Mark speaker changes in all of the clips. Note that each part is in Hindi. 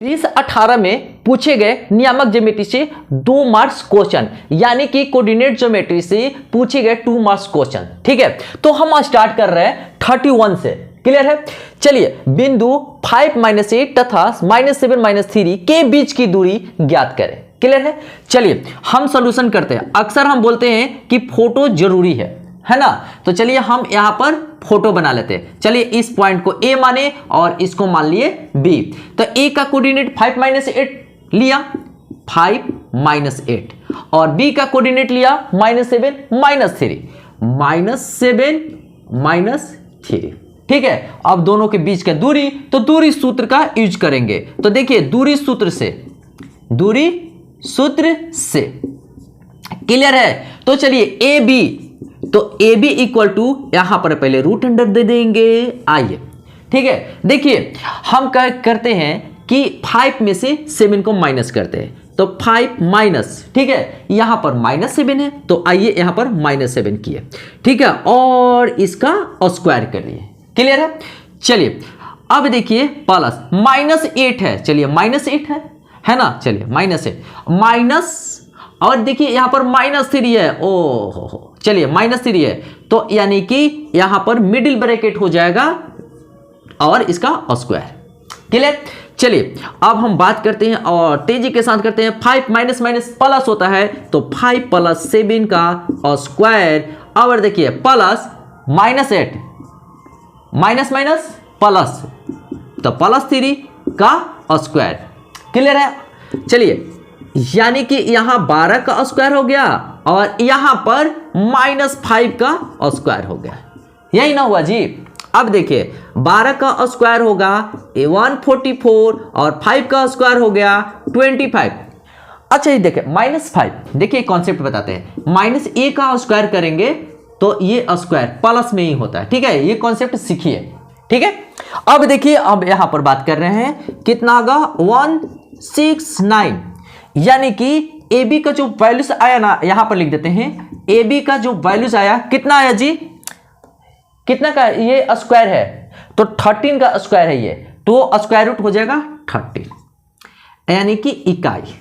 Speaker 1: इस 18 में पूछे गए नियामक ज्योमेट्री से 2 मार्क्स क्वेश्चन, यानी कि कोऑर्डिनेट ज्योमेट्री से पूछे गए 2 मार्क्स क्वेश्चन। ठीक है, तो हम स्टार्ट कर रहे हैं 31 से। क्लियर है? चलिए, बिंदु 5 - 8 तथा -7 - 3 के बीच की दूरी ज्ञात करें। क्लियर है? चलिए हम सॉल्यूशन करते हैं। अक्सर हम बोलते हैं कि फोटो जरूरी है ना, तो चलिए हम यहां पर फोटो बना लेते हैं। चलिए इस पॉइंट को ए माने और इसको मान लिए बी। तो ए का कोऑर्डिनेट 5 - 8 लिया, 5 - 8, और बी का कोऑर्डिनेट लिया -7 - 3, -7 - 3। ठीक है, अब दोनों के बीच का दूरी, तो दूरी सूत्र का यूज करेंगे। तो देखिए दूरी सूत्र से क्लियर है। तो चलिए ए बी, तो ए बी इक्वल टू यहां पर पहले रूट अंडर दे देंगे। आइए, ठीक है, देखिए हम क्या करते हैं कि 5 में से 7 को माइनस करते हैं, तो 5 माइनस, ठीक है, यहां पर -7 है, तो आइए यहां पर -7 किए। ठीक है, और इसका स्क्वायर कर लिए। क्लियर है? चलिए अब देखिए प्लस -8 है, चलिए -8 है ना, चलिए -8 माइनस, और देखिए यहां पर -3 है, ओहो, चलिए -3 है, तो यानी कि यहां पर मिडिल ब्रैकेट हो जाएगा और इसका स्क्वायर। क्लियर? चलिए अब हम बात करते हैं और तेजी के साथ करते हैं। 5 माइनस प्लस होता है, तो 5 + 7 का स्क्वायर, और देखिए प्लस -8 माइनस प्लस, तो +3 का स्क्वायर। क्लियर है? चलिए यानी कि यहां 12 का स्क्वायर हो गया और यहां पर -5 का स्क्वायर हो गया। यही ना हुआ जी। अब देखिए 12 का स्क्वायर होगा 144 और 5 का स्क्वायर हो गया 25। अच्छा ये देखिए -5, देखिए कॉन्सेप्ट बताते हैं। -a का स्क्वायर करेंगे तो ये स्क्वायर प्लस में ही होता है। ठीक है, ये कॉन्सेप्ट सीखिए। ठीक है, अब देखिए अब यहां पर बात कर रहे हैं कितना होगा 169, यानी कि ए बी का जो वैल्यूज आया ना, यहां पर लिख देते हैं। ए बी का जो वैल्यूज आया कितना आया जी, कितना का, ये स्क्वायर है तो 13 का स्क्वायर है ये, तो स्क्वायर रूट हो जाएगा 13, यानी कि इकाई,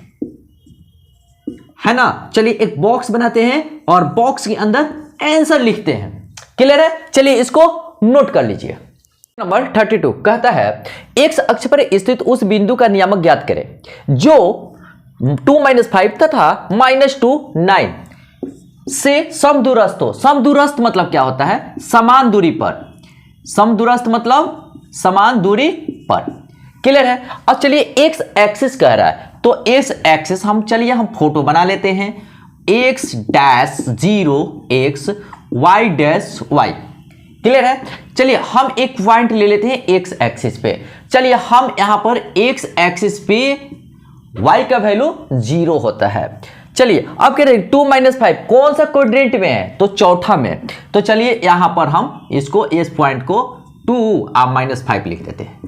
Speaker 1: है ना। चलिए एक बॉक्स बनाते हैं और बॉक्स के अंदर आंसर लिखते हैं। क्लियर है? चलिए इसको नोट कर लीजिए। नंबर 32 कहता है एक्स अक्ष पर स्थित उस बिंदु का नियामक ज्ञात करें जो 2 - 5 तथा -2 9 से समदूरस्थ हो। समदूरस्थ मतलब क्या होता है? समान दूरी पर। समदूरस्थ मतलब समान दूरी पर। क्लियर है? अब चलिए एक्स एक्सिस कह रहा है, तो एक्स एक्सिस हम चलिए हम फोटो बना लेते हैं। x-0 x y-y। क्लियर है? चलिए हम एक पॉइंट ले लेते हैं एक्स एक्सिस पे। चलिए हम यहां पर एक्स एक्सिस पे y का वैल्यू 0 होता है। चलिए अब कह रहे हैं 2 - 5 कौन सा क्वाड्रेंट में है? तो चौथा में। तो चलिए यहां पर हम इसको, इस पॉइंट को 2 -5 लिख देते हैं,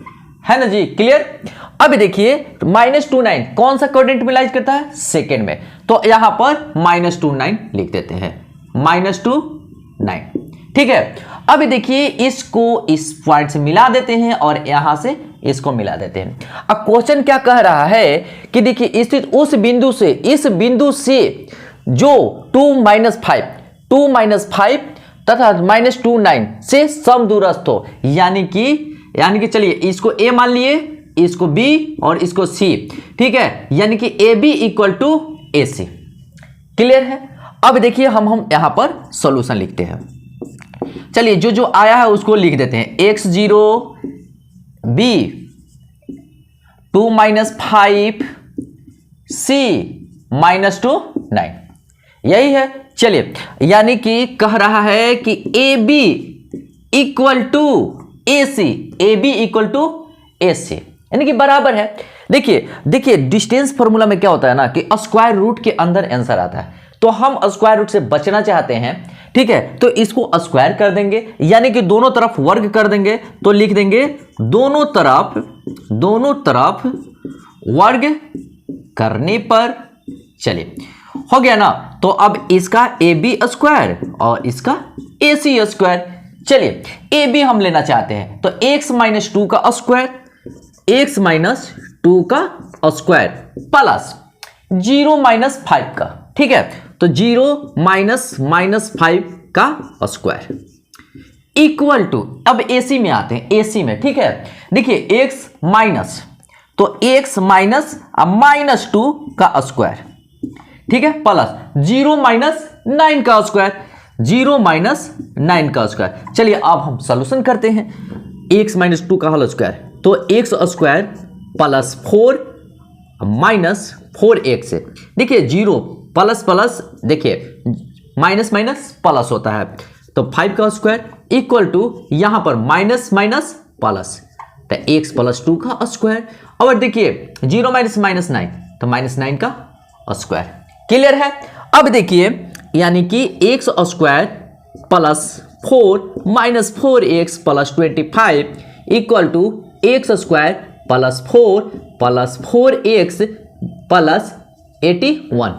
Speaker 1: है ना जी। क्लियर? अब देखिए -2 9 कौन सा क्वाड्रेंट में लाइज करता है? सेकंड में, तो यहां पर -2 9 लिख देते हैं, -2 9। ठीक है, अब देखिए इसको इस पॉइंट से मिला देते हैं और यहां से इसको मिला देते हैं। अब क्वेश्चन क्या कह रहा है कि देखिए स्थित उस बिंदु से, इस बिंदु से जो 2 - 5 तथा -2 9 से समदूरस्थ हो, यानी कि चलिए इसको ए मान लिए, इसको बी और इसको सी। ठीक है, यानी कि A B equal to A C. Clear है? अब देखिए हम यहां पर सॉल्यूशन लिखते हैं। चलिए जो आया है उसको लिख देते हैं। x0 b 2 - 5 c -2 9, यही है। चलिए यानी कि कह रहा है कि A B equal to A c, a B equal to A c, यानी कि बराबर है। देखिए डिस्टेंस फॉर्मूला में क्या होता है ना कि स्क्वायर रूट के अंदर आंसर आता है, तो हम स्क्वायर रूट से बचना चाहते हैं। ठीक है, तो इसको स्क्वायर कर देंगे, यानी कि दोनों तरफ वर्ग कर देंगे, तो लिख देंगे दोनों तरफ वर्ग करने पर, चलिए हो गया ना। तो अब इसका ए बी स्क्वायर और इसका ए सी स्क्वायर। चलिए ए बी हम लेना चाहते हैं, तो x - 2 का स्क्वायर, x - 2 का स्क्वायर प्लस 0 माइनस 5 का, ठीक है, तो 0 माइनस -5 का स्क्वायर इक्वल टू, अब एसी में आते हैं, एसी में, ठीक है, देखिए x माइनस, तो x माइनस -2 का स्क्वायर, ठीक है, प्लस 0 माइनस 9 का स्क्वायर, 0 माइनस 9 का स्क्वायर। चलिए अब हम सॉल्यूशन करते हैं, x माइनस 2 का होल स्क्वायर, तो x square plus 4 minus 4x, देखिए 0 प्लस प्लस, देखिए माइनस माइनस प्लस होता है, तो 5 का स्क्वायर इक्वल टू यहां पर माइनस माइनस प्लस, तो x प्लस 2 का स्क्वायर, और देखिए 0 माइनस -9, तो -9 का स्क्वायर। क्लियर है? अब देखिए यानी कि x square plus 4 minus 4x plus 25 equal to x square plus 4 plus 4x plus 81।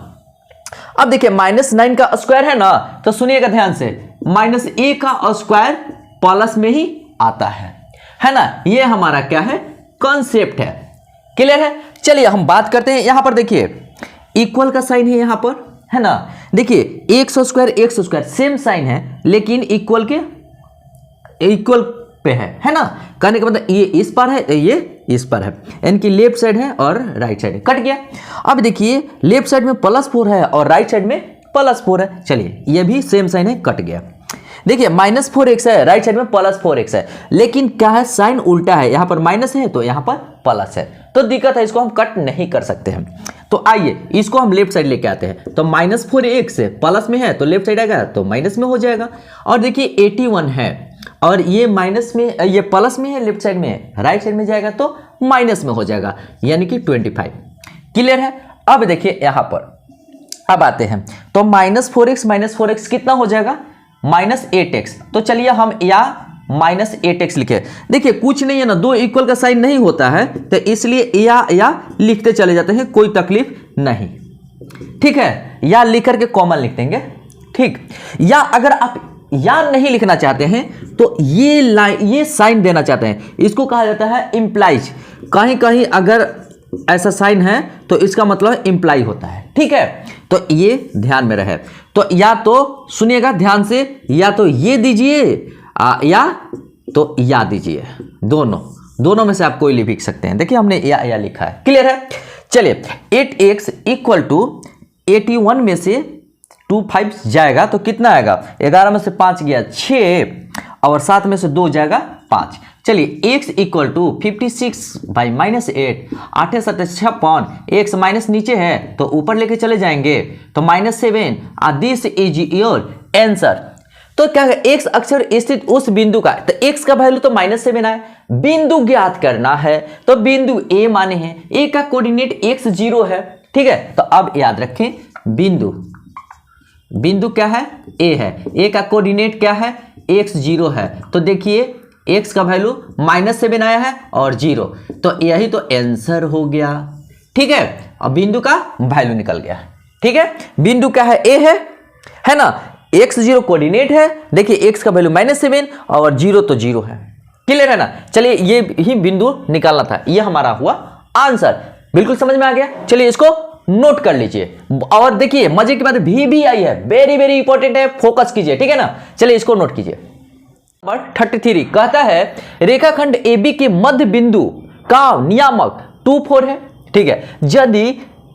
Speaker 1: अब देखिए -9 का स्क्वायर है ना, तो सुनिएगा ध्यान से, -a का स्क्वायर प्लस में ही आता है ना, ये हमारा क्या है, कॉन्सेप्ट है। क्लियर है? चलिए हम बात करते हैं, यहां पर देखिए इक्वल का साइन है यहां पर, है ना, देखिए x स्क्वायर सेम साइन है, लेकिन इक्वल के इक्वल पे है ना, कहने का मतलब ये इस पर है, ये इस पर है, इनकी लेफ्ट साइड है और राइट साइड है, कट गया। अब देखिए लेफ्ट साइड में +4 है और राइट साइड में +4 है, चलिए ये भी सेम साइन है, कट गया। देखिए -4x है, राइट साइड में +4x है, लेकिन क्या है, साइन उल्टा है, यहां पर माइनस है तो यहां पर प्लस है, तो दिक्कत है, इसको हम कट नहीं कर सकते हैं। तो आइए इसको हम लेफ्ट साइड लेके आते हैं, तो -4x प्लस में है तो लेफ्ट साइड आएगा तो माइनस में हो जाएगा, और देखिए 81 है और ये माइनस में, ये प्लस में है, लेफ्ट साइड में है, राइट साइड में जाएगा तो माइनस में हो जाएगा, यानी कि 25। क्लियर है? अब देखिए यहां पर, अब आते हैं, तो -4x कितना हो जाएगा, -8x, तो चलिए हम या -8x लिखे, देखिए कुछ नहीं है ना, दो इक्वल का साइन नहीं होता है, तो इसलिए या लिखते चले जाते हैं, कोई तकलीफ नहीं, ठीक है, या लिख करके कॉमन लिख देंगे, ठीक, या अगर आप या नहीं लिखना चाहते हैं तो ये साइन देना चाहते हैं, इसको कहा जाता है इम्प्लाइज, कहीं कहीं अगर ऐसा साइन है तो इसका मतलब इम्प्लाई होता है, ठीक है, तो ये ध्यान में रहे, तो या तो सुनिएगा ध्यान से, या तो ये दीजिए या तो या दीजिए, दोनों में से आप कोई लिख सकते हैं, देखिए हमने या लिखा है। क्लियर है? चलिए 8x इक्वल टू 81 में से 25 जाएगा तो कितना आएगा, 11 में से 5 गया 6 और 7 में से 2 जाएगा 5। चलिए x equal to 56 by -8, 8 7 56, x minus नीचे है तो ऊपर लेके चले जाएंगे, तो -7, दिस इज योर आंसर। तो क्या है, x अक्षर स्थित उस बिंदु का, तो x का वैल्यू तो -7 आए, बिंदु ज्ञात करना है, तो बिंदु a माने हैं, a का कोऑर्डिनेट x 0 है, ठीक है, तो अब याद रखें बिंदु क्या है, a है, a का कोऑर्डिनेट क्या है, x 0 है, तो देखिए x का वैल्यू -7 आया है और 0, तो यही तो आंसर हो गया, ठीक है, अब बिंदु का वैल्यू निकल गया, ठीक है, बिंदु क्या है, a है ना, x 0 कोऑर्डिनेट है, देखिए x का वैल्यू -7 और 0 तो 0 है। क्लियर है ना? चलिए ये ही बिंदु निकालना था, ये हमारा हुआ आंसर, बिल्कुल समझ में आ गया। चलिए इसको नोट कर लीजिए, और देखिए मजे की बात भी आई है, वेरी वेरी इंपॉर्टेंट है, फोकस कीजिए, ठीक है ना। चलिए इसको नोट कीजिए। नंबर 33 कहता है रेखाखंड AB के मध्य बिंदु का नियामक 2 4 है, ठीक है, यदि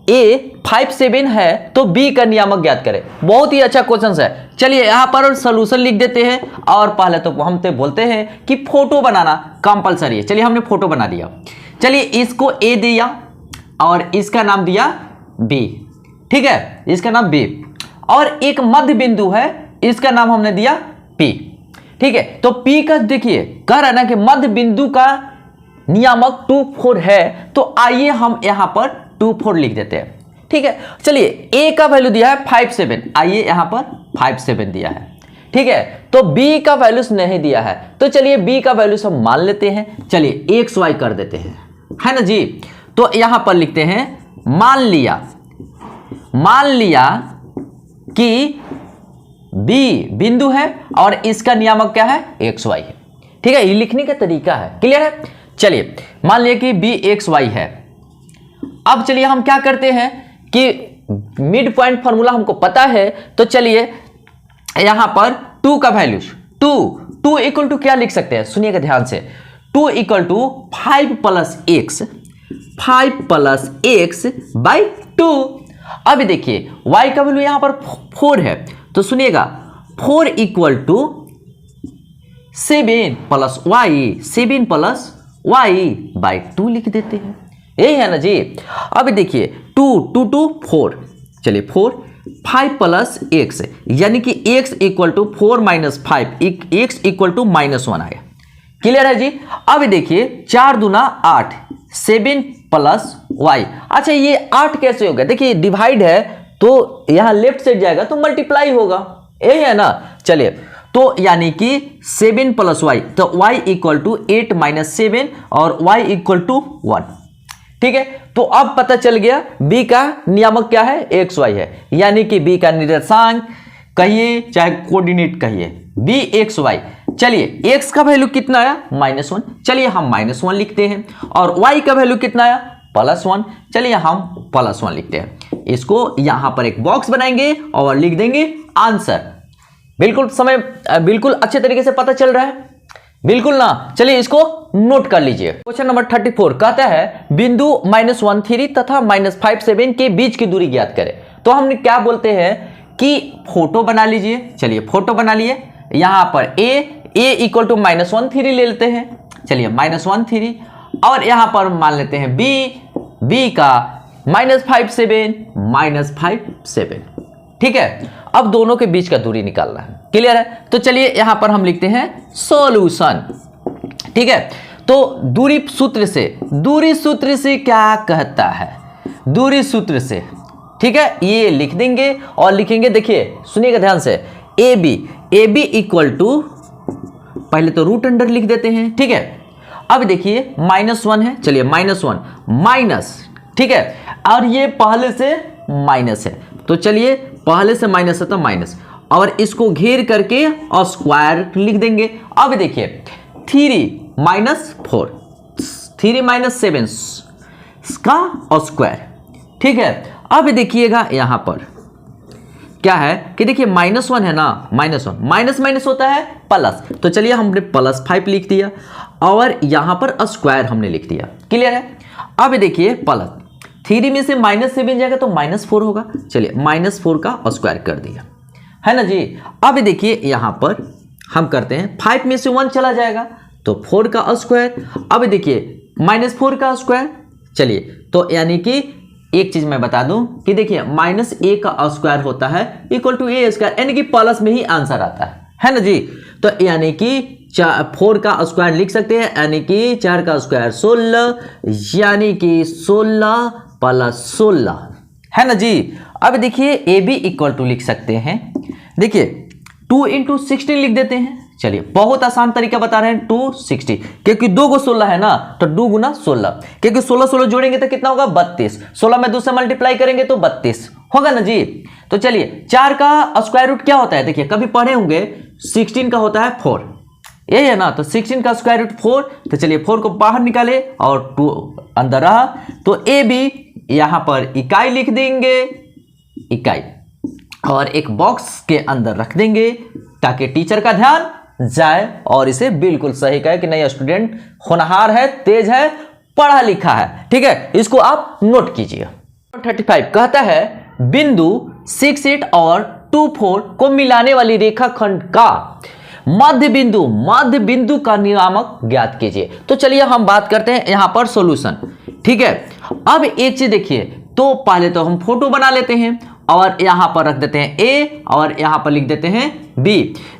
Speaker 1: A 5 7 है तो B का नियामक ज्ञात करें। बहुत ही अच्छा क्वेश्चन है। चलिए यहाँ पर सॉल्यूशन लिख देते हैं, और पहले तो हम तो बोलते हैं कि फोटो बनाना कंपलसरी है। चलिए हमने फोटो बना दिया, चलिए इसको A दिया और इसका नाम दिया B, ठीक है, इसका नाम B, और एक मध्य बिंदु है, इसका नाम हमने दिया P, ठीक है, तो P का देखिए कह रहा है ना कि मध्य बिंदु का नियामक 2 4 है, तो आइए हम यहां पर 2 4 लिख देते हैं, ठीक है। चलिए A का वैल्यू दिया है 5 7, आइए यहां पर 5 7 दिया है, ठीक है, तो B का वैल्यू नहीं दिया है, तो चलिए B का वैल्यू हम मान लेते हैं, चलिए XY कर देते हैं, है ना जी। तो यहां पर लिखते हैं मान लिया कि B बिंदु है और इसका नियामक क्या है, XY है, ठीक है, ये लिखने का तरीका है। क्लियर है? चलिए मान लिया कि B XY है, अब चलिए हम क्या करते हैं कि मिड पॉइंट फॉर्मूला हमको पता है, तो चलिए यहां पर 2 का वैल्यू 2 इक्वल टू क्या लिख सकते हैं, सुनिएगा ध्यान से, 2 equal to 5 plus x by 2। अब देखिए y का वैल्यू यहां पर 4 है, तो सुनिएगा 4 equal to 7 plus Y by 2 लिख देते हैं, यही है ना जी। अब देखिए 2 4, चलिए 5 प्लस एक्स, यानी कि x equal to 4 minus 5, x equal to -1 आया। क्लियर है जी। अब देखिए 4 दूना 8, 7 प्लस वाई। अच्छा ये 8 कैसे हो गया, देखिए डिवाइड है तो यहां लेफ्ट साइड जाएगा तो मल्टीप्लाई होगा, यही है ना। चलिए तो यानी कि 7 प्लस वाई, तो y इक्वल टू 8 माइनस 7 और y इक्वल टू 1। ठीक है, तो अब पता चल गया b का नियामक क्या है, एक्स वाई है, यानी कि b का निर्देशांक कहिए चाहे कोऑर्डिनेट कहिए, b एक्स वाई। चलिए x का वैल्यू कितना आया, -1, चलिए हम -1 लिखते हैं, और y का वैल्यू कितना आया, +1, चलिए हम +1 लिखते हैं। इसको यहां पर एक बॉक्स बनाएंगे और लिख देंगे आंसर। बिल्कुल अच्छे तरीके से पता चल रहा है, बिल्कुल ना। चलिए इसको नोट कर लीजिए। क्वेश्चन नंबर 34 कहता है बिंदु -1 3 तथा -5 7 के बीच की दूरी ज्ञात करें। तो हम क्या बोलते हैं कि फोटो बना लीजिए। चलिए फोटो बना लिए, यहां पर a इक्वल टू -1 3 ले लेते हैं, चलिए -1 3, और यहां पर मान लेते हैं b का -5 7। ठीक है, अब दोनों के बीच का दूरी निकालना है, क्लियर है। तो चलिए यहां पर हम लिखते हैं सॉल्यूशन। ठीक है, तो दूरी सूत्र से क्या कहता है, दूरी सूत्र से, ठीक है, ये लिख देंगे और लिखेंगे, देखिए सुनिएगा ध्यान से, ए बी इक्वल टू, पहले तो रूट अंडर लिख देते हैं। ठीक है, अब देखिए -1 है, चलिए -1 माइनस, ठीक है, और ये पहले से माइनस है, तो चलिए पहले से माइनस है तो माइनस, और इसको घेर करके और स्क्वायर लिख देंगे। अब देखिए 3 - 4, 3 - 7 का और स्क्वायर। ठीक है, अब देखिएगा यहां पर क्या है कि देखिए -1 है ना, -1 माइनस होता है प्लस, तो चलिए हमने +5 लिख दिया, और यहां पर स्क्वायर हमने लिख दिया, क्लियर है। अब देखिए प्लस 3 में से -7 जाएगा तो -4 होगा, चलिए -4 का स्क्वायर कर दिया, है ना जी। अब देखिए यहां पर हम करते हैं 5 में से 1 चला जाएगा तो 4 का स्क्वायर। अब देखिए -4 का स्क्वायर, चलिए तो यानी कि एक चीज मैं बता दूं कि देखिए -a का स्क्वायर होता है इक्वल टू a स्क्वायर, यानी कि प्लस में ही आंसर आता है ना जी। तो यानी कि 4 का स्क्वायर लिख सकते हैं, यानी कि 4 का स्क्वायर 16, यानी कि 16 + 16, है ना जी। अब देखिए ए बी इक्वल टू लिख सकते हैं, देखिए 2 × 16 लिख देते हैं। चलिए बहुत आसान तरीका बता रहे हैं, 2 60, क्योंकि 2 को 16 है ना, तो 2 × 16, क्योंकि 16 जोड़ेंगे तो कितना होगा 32, 16 में 2 से मल्टीप्लाई करेंगे तो 32 होगा ना जी। तो चलिए 4 का स्क्वायर रूट क्या होता है, देखिए कभी पढ़े होंगे, 16 का होता है 4, यही है ना, तो 16 का स्क्वायर रूट 4, तो चलिए 4 को बाहर निकाले और 2 अंदर रहा, तो ए बी यहां पर इकाई लिख देंगे, इकाई, और एक बॉक्स के अंदर रख देंगे ताकि टीचर का ध्यान जाए और इसे बिल्कुल सही कहे कि नहीं स्टूडेंट होनहार है, तेज है, पढ़ा लिखा है। ठीक है, इसको आप नोट कीजिए। 35 कहता है बिंदु 6 8 और 2 4 को मिलाने वाली रेखाखंड का मध्य बिंदु का नियामक ज्ञात कीजिए। तो चलिए हम बात करते हैं यहां पर सॉल्यूशन। ठीक है, अब एक चीज देखिए, तो पहले तो हम फोटो बना लेते हैं और यहां पर रख देते हैं a और यहां पर लिख देते हैं b।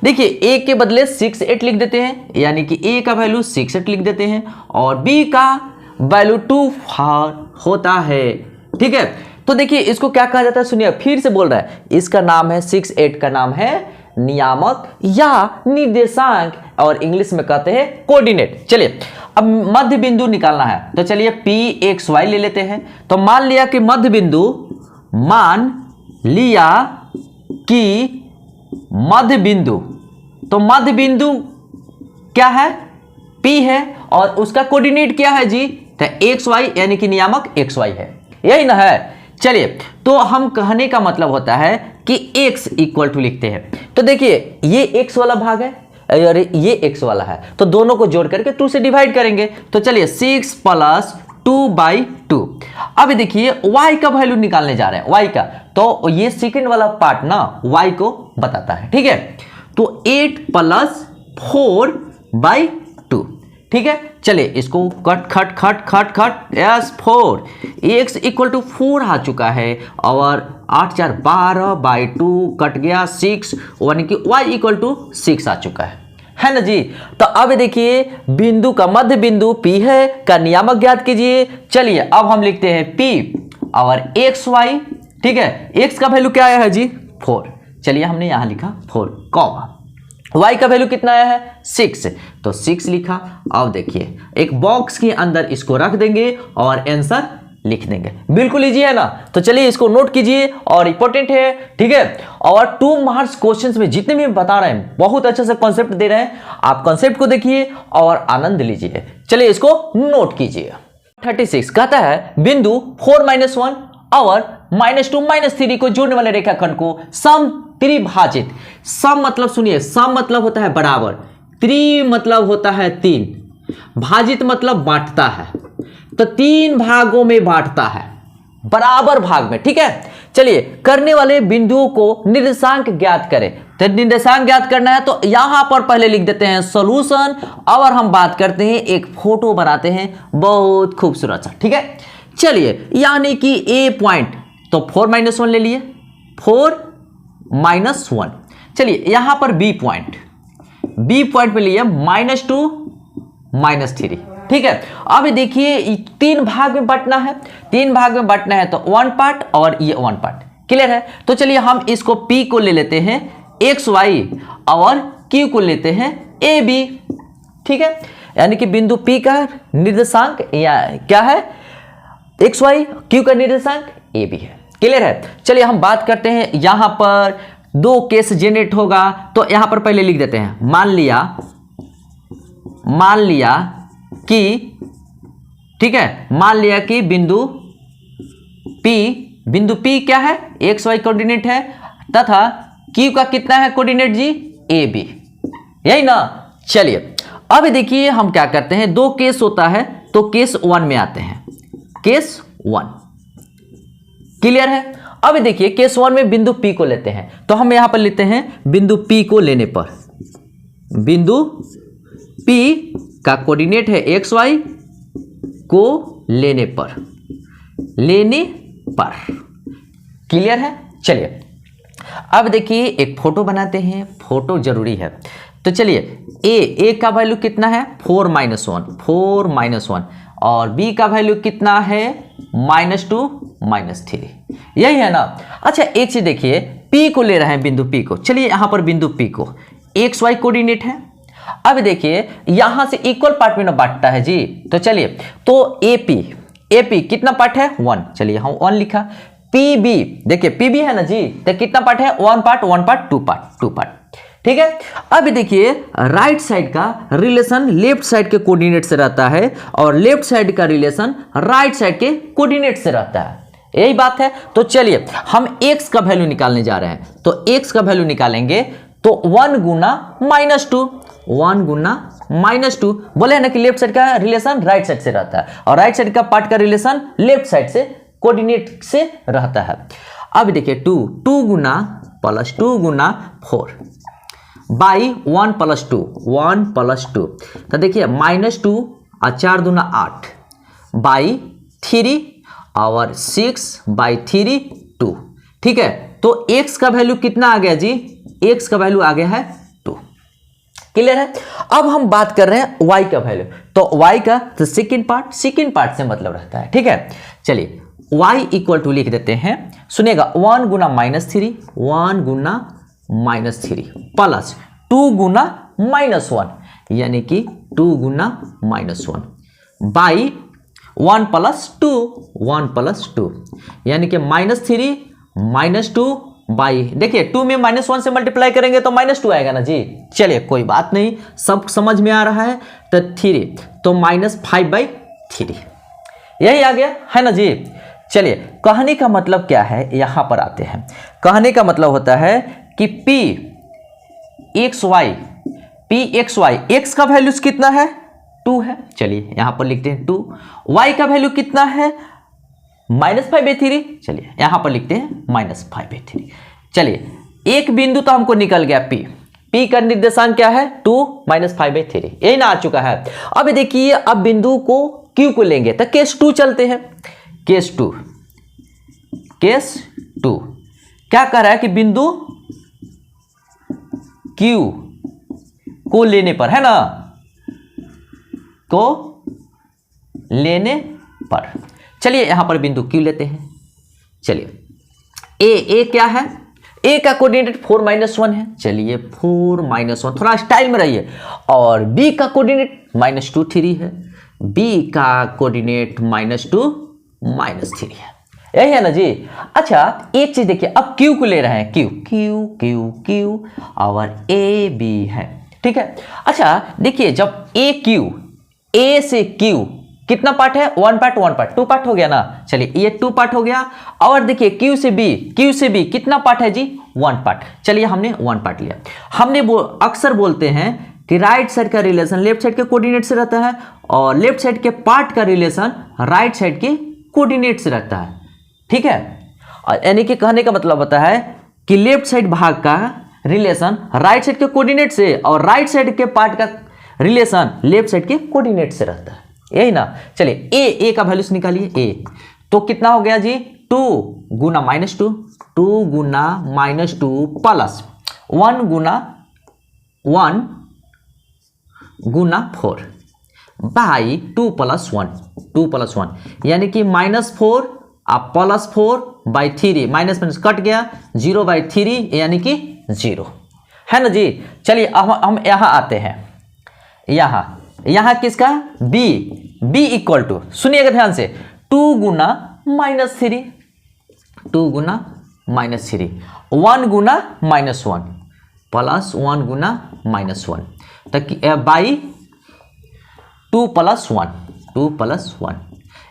Speaker 1: देखिए a के बदले 6 8 लिख देते हैं, यानी कि a का वैल्यू 6 8 लिख देते हैं और b का वैल्यू 2 4 होता है। ठीक है, तो देखिए इसको क्या कहा जाता है, सुनिए फिर से बोल रहा है, इसका नाम है 6 8 का नाम है नियामक या निर्देशांक, और इंग्लिश में कहते हैं कोऑर्डिनेट। चलिए अब मध्य बिंदु निकालना है, तो चलिए p x y ले लेते हैं। तो मान लिया कि मध्य बिंदु, तो मध्य बिंदु क्या है, P है, और उसका कोऑर्डिनेट क्या है जी, तो एक्स वाई यानी कि नियामक एक्स वाई है, यही ना है। चलिए, तो हम कहने का मतलब होता है कि x इक्वल टू लिखते हैं, तो देखिए ये x वाला भाग है और ये x वाला है, तो दोनों को जोड़ करके 2 से डिवाइड करेंगे। तो चलिए 6 + 2/2। अब देखिए y का वैल्यू निकालने जा रहे हैं, y का, तो ये सेकंड वाला पार्ट ना y को बताता है, ठीक है। तो 8 + 4/2, ठीक है। चलिए इसको कट खट खट खट खट, यस 4, x इक्वल टू 4 आ चुका है और 8 4 12/2 कट गया 6, यानी कि y इक्वल टू 6 आ चुका है ना जी। तो अब देखिए बिंदु का मध्य बिंदु P है, का नियामक ज्ञात कीजिए। चलिए अब हम लिखते हैं P और एक्स वाई, ठीक है। x का वैल्यू क्या आया है जी 4, चलिए हमने यहां लिखा 4, कॉमा y का वैल्यू कितना आया है 6, तो 6 लिखा। अब देखिए एक बॉक्स के अंदर इसको रख देंगे और आंसर लिख देंगे, बिल्कुल इजी है ना। तो चलिए इसको नोट कीजिए और इंपॉर्टेंट है, ठीक है। और 2 मार्क्स क्वेश्चंस में जितने भी बता रहे हैं बहुत अच्छे से कॉन्सेप्ट दे रहे हैं, आप कॉन्सेप्ट को देखिए और आनंद लीजिए। चलिए इसको नोट कीजिए। 36 कहता है बिंदु 4 - 1 और -2 - 3 को जोड़ने वाले रेखाखंड को सम त्रिभाजित, सम मतलब सुनिए, सम मतलब होता है बराबर, त्रि मतलब होता है 3, भाजित मतलब बांटता है, तो 3 भागों में बांटता है, बराबर भाग में, ठीक है। चलिए करने वाले बिंदुओं को निर्देशांक ज्ञात करें, तो निर्देशांक ज्ञात करना है तो यहां पर पहले लिख देते हैं सॉल्यूशन और हम बात करते हैं, एक फोटो बनाते हैं बहुत खूबसूरत सा, ठीक है। चलिए यानी कि ए पॉइंट, तो 4 - 1 ले लिए, 4 - 1। चलिए यहां पर बी पॉइंट पे लिए -2 - 3, ठीक है। अब देखिए 3 भाग में बांटना है, 3 भाग में बांटना है तो 1 पार्ट और ये 1 पार्ट, क्लियर है। तो चलिए हम इसको P को ले लेते हैं एक्स वाई और Q को लेते हैं ए बी, ठीक है। यानी कि बिंदु P का निर्देशांक या क्या है एक्स वाई, Q का निर्देशांक ए बी है, क्लियर है। चलिए हम बात करते हैं, यहां पर 2 केस जनरेट होगा, तो यहां पर पहले लिख देते हैं, मान लिया कि, ठीक है, मान लिया कि बिंदु P क्या है एक्स वाई कोऑर्डिनेट है तथा Q का कितना है कोऑर्डिनेट जी ए बी, यही ना। चलिए अब देखिए हम क्या करते हैं, 2 केस होता है तो केस 1 में आते हैं, केस 1, क्लियर है। अब देखिए केस 1 में बिंदु P को लेते हैं, तो हम यहां पर लेते हैं बिंदु P को लेने पर, बिंदु P का कोऑर्डिनेट है एक्स वाई को लेने पर, क्लियर है। चलिए अब देखिए एक फोटो बनाते हैं, फोटो जरूरी है। तो चलिए ए का वैल्यू कितना है 4 - 1 और बी का वैल्यू कितना है -2 - 3, यही है ना। अच्छा एक चीज देखिए, P को ले रहे हैं बिंदु P को, चलिए यहां पर बिंदु P को एक्स वाई कोऑर्डिनेट है। अब देखिए यहां से इक्वल पार्ट में ना बांटता है जी, तो चलिए तो AP कितना पार्ट है 1, चलिए हम 1 लिखा। PB देखिए PB है ना जी, तो कितना पार्ट है 1 पार्ट 2 पार्ट, ठीक है। अब देखिए राइट साइड का रिलेशन लेफ्ट साइड के कोऑर्डिनेट से रहता है और लेफ्ट साइड का रिलेशन राइट साइड के कोऑर्डिनेट से रहता है, यही बात है। तो चलिए हम x का वैल्यू निकालने जा रहे हैं, तो x का वैल्यू निकालेंगे तो 1 गुना -2 बोले है ना कि लेफ्ट साइड का रिलेशन राइट साइड से रहता है और राइट साइड का पार्ट का रिलेशन लेफ्ट साइड से कोऑर्डिनेट से रहता है। अब देखिए 2 गुना +2 गुना 4 बाई 1 + 2, तो देखिए -2 और 4 दूना 8 बाई 3 और 6/3 2, ठीक है। तो x का वैल्यू कितना आ गया जी, x का वैल्यू आ गया है 2, क्लियर है। अब हम बात कर रहे हैं y का वैल्यू, तो y का तो सेकंड पार्ट से मतलब रहता है, ठीक है। चलिए y इक्वल टू लिख देते हैं, सुनिएगा 1 गुना -3 प्लस 2 गुना -1 यानी कि 2 गुना -1 बाई 1 + 2 यानी कि -3 - 2 बाई, देखिए 2 में -1 से मल्टीप्लाई करेंगे तो -2 आएगा ना जी। चलिए कोई बात नहीं, सब समझ में आ रहा है। तो 3 तो -5/3, यही आ गया है ना जी। चलिए कहने का मतलब क्या है, यहां पर आते हैं। कहने का मतलब होता है कि पी एक्स वाई, एक्स का वैल्यू कितना है 2 है, चलिए यहां पर लिखते हैं 2। वाई का वैल्यू कितना है -5/3, चलिए यहां पर लिखते हैं -5/3। चलिए एक बिंदु तो हमको निकल गया पी का निर्देशांक क्या है 2 -5/3, यही ना आ चुका है। अब देखिए अब बिंदु को क्यू को लेंगे तो केस 2 चलते हैं। केस 2 क्या कह रहा है कि बिंदु क्यू को लेने पर, है ना, को लेने पर, चलिए यहां पर बिंदु क्यू लेते हैं। चलिए ए क्या है, ए का कोऑर्डिनेट 4 - 1 है, चलिए 4 - 1, थोड़ा स्टाइल में रहिए। और बी का कोऑर्डिनेट -2 3 है, बी का कोऑर्डिनेट -2 -3 है, यही है ना जी। अच्छा एक चीज देखिए, अब क्यू को ले रहे हैं, क्यू और ए बी है, ठीक है। अच्छा देखिए जब ए से क्यू कितना पार्ट है, 1 पार्ट 2 पार्ट हो गया ना, चलिए ये 2 पार्ट हो गया। और देखिए क्यू से बी कितना पार्ट है जी 1 पार्ट, चलिए हमने 1 पार्ट लिया। हमने अक्सर बोलते हैं कि राइट साइड का रिलेशन लेफ्ट साइड के कोऑर्डिनेट से रहता है और लेफ्ट साइड के पार्ट का रिलेशन राइट साइड के कोऑर्डिनेट से रहता है, ठीक है। यानी कि कहने का मतलब होता है कि लेफ्ट साइड भाग का रिलेशन राइट साइड के कोऑर्डिनेट से और राइट साइड के पार्ट का रिलेशन लेफ्ट साइड के कोऑर्डिनेट से रहता है, यही ना। चलिए ए का वैल्यूज निकालिए, ए तो कितना हो गया जी 2 गुना -2, 2 गुना -2 प्लस 1 गुना 4 बाई 2 + 1, यानी कि -4 आप +4/3, माइनस कट गया 0/3 यानी कि 0, है ना जी। चलिए अब हम यहां आते हैं, यहां किसका बी इक्वल टू, सुनिएगा ध्यान से, 2 गुना -3, 2 गुना -3, 1 गुना -1 प्लस 1 गुना -1 तक बाई 2 + 1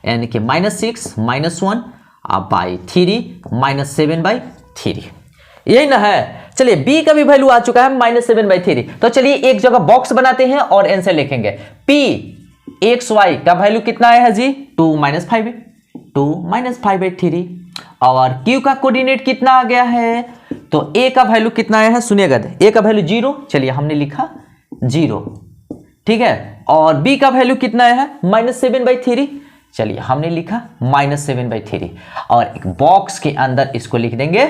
Speaker 1: यानी कि -6 -1 बाई 3 -7/3, यही ना है। चलिए b का भी वैल्यू आ चुका है -7/3, तो चलिए एक जगह बॉक्स बनाते हैं और आंसर लिखेंगे। p xy का वैल्यू कितना आया है जी 2 - 5/3 और q का कोऑर्डिनेट कितना आ गया है, तो a का वैल्यू कितना आया है, सुनिएगा, a का वैल्यू 0, चलिए हमने लिखा 0, ठीक है। और b का वैल्यू कितना आया है -7/3, चलिए हमने लिखा -7/3 और एक बॉक्स के अंदर इसको लिख देंगे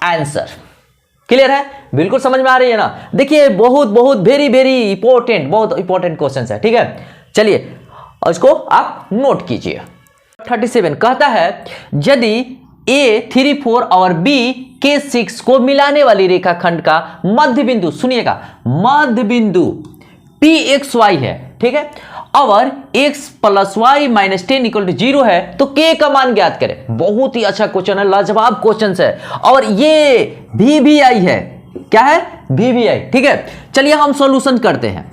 Speaker 1: आंसर। क्लियर है, बिल्कुल समझ में आ रही है ना। देखिए बहुत वेरी इंपॉर्टेंट, बहुत इंपॉर्टेंट क्वेश्चन है, ठीक है। चलिए इसको आप नोट कीजिए। 37 कहता है यदि A 3 4 और B K 6 को मिलाने वाली रेखाखंड का मध्य बिंदु, सुनिएगा, मध्य बिंदु PXY है, ठीक है, और x + y - 10 = 0 है, तो k का मान ज्ञात करें। बहुत ही अच्छा क्वेश्चन है, लाजवाब क्वेश्चन है और ये VBI है, क्या है VBI, ठीक है। चलिए हम सॉल्यूशन करते हैं।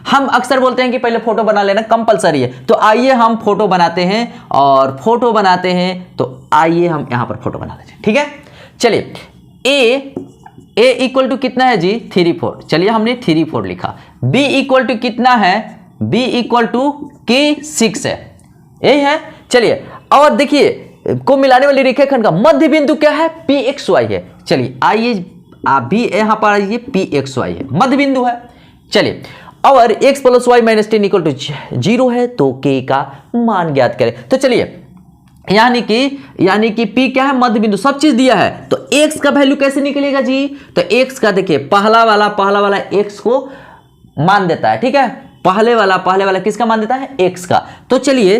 Speaker 1: हम अक्सर बोलते हैं कि पहले फोटो बना लेना कंपलसरी है, तो आइए हम फोटो बनाते हैं और फोटो बनाते हैं, तो आइए हम यहां पर फोटो बना लेते हैं, ठीक है। चलिए a इक्वल टू कितना है जी 3 4, चलिए हमने 3 4 लिखा। b इक्वल टू कितना है, b इक्वल टू K 6 है, यही है। चलिए और देखिए को मिलाने वाली रेखाखंड का मध्य बिंदु क्या है PXY है। चलिए आइए आप भी यहां पर आइए, PXY है, मध्य बिंदु है। चलिए और x + y - 10 = 0 है, तो k का मान ज्ञात करें। तो चलिए यानी कि p क्या है मध्य बिंदु, सब चीज दिया है, तो x का वैल्यू कैसे निकलेगा जी, तो x का देखिए पहला वाला x को मान देता है, ठीक है, पहले वाला किसका मान देता है x का। तो चलिए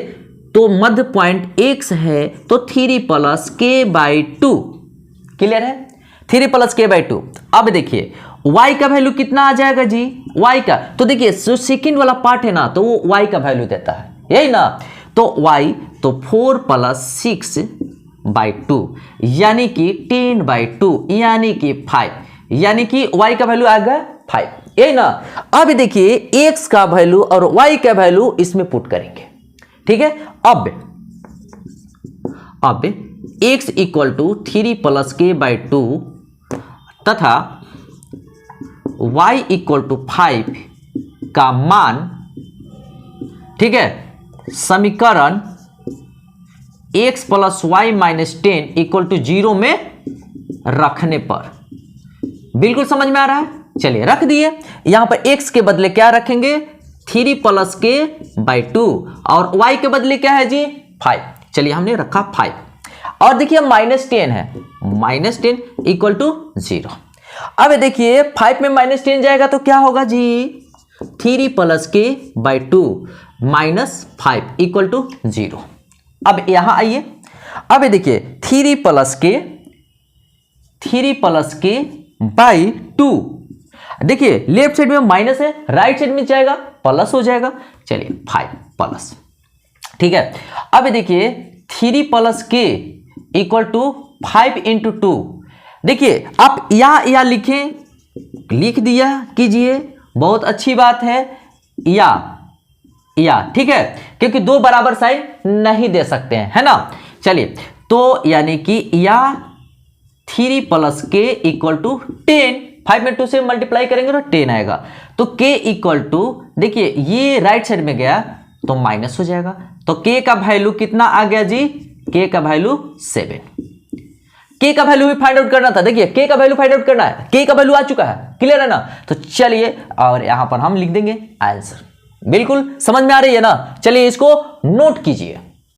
Speaker 1: तो मध्य पॉइंट x है, तो 3 + k/2, क्लियर है, 3 + k/2। अब देखिए y का वैल्यू कितना आ जाएगा जी, y का, तो देखिए जो सेकंड वाला पार्ट है ना, तो वो y का वैल्यू देता है, यही ना। तो y तो 4 + 6/2 यानी कि 10/2 यानी कि 5, यानी कि y का वैल्यू आ गया 5, यही ना। अब देखिए x का वैल्यू और y का वैल्यू इसमें पुट करेंगे, ठीक है। अब अब x इक्वल टू 3 प्लस के बाई 2 तथा y इक्वल टू 5 का मान, ठीक है, समीकरण x plus Y minus 10 equal to 0 में रखने पर। बिल्कुल समझ में आ रहा है? चलिए रख दिए। यहां पर x के बदले क्या रखेंगे? 3 प्लस के बाई 2 और y के बदले क्या है जी? 5। चलिए हमने रखा 5 और देखिए माइनस 10 है, माइनस 10 इक्वल टू 0। अब देखिए 5 में माइनस 10 जाएगा तो क्या होगा जी? 3 प्लस के बाई 2 माइनस 5 इक्वल टू 0। अब यहां आइए, अब देखिए 3 प्लस के बाई 2, देखिए लेफ्ट साइड में माइनस है, राइट साइड में जाएगा प्लस हो जाएगा। चलिए 5 प्लस, ठीक है। अब देखिए 3 प्लस के इक्वल टू 5 इंटू 2। देखिए आप या लिखें, लिख दिया कीजिए, बहुत अच्छी बात है। या ठीक है, क्योंकि दो बराबर साइन नहीं दे सकते हैं, है ना। चलिए तो यानी कि या 3 प्लस के इक्वल टू 10, 5 में 2 से मल्टीप्लाई करेंगे तो 10 आएगा। तो k इक्वल टू, देखिए ये राइट साइड में गया तो माइनस हो जाएगा। तो k का वैल्यू कितना आ गया जी? k का वैल्यू 7। k का वैल्यू भी फाइंड आउट करना था। देखिए k का वैल्यू फाइंड आउट करना है, k का वैल्यू आ चुका है, क्लियर है ना। तो चलिए और यहां पर हम लिख देंगे आंसर। बिल्कुल समझ में आ रही है ना। चलिए इसको नोट कीजिए।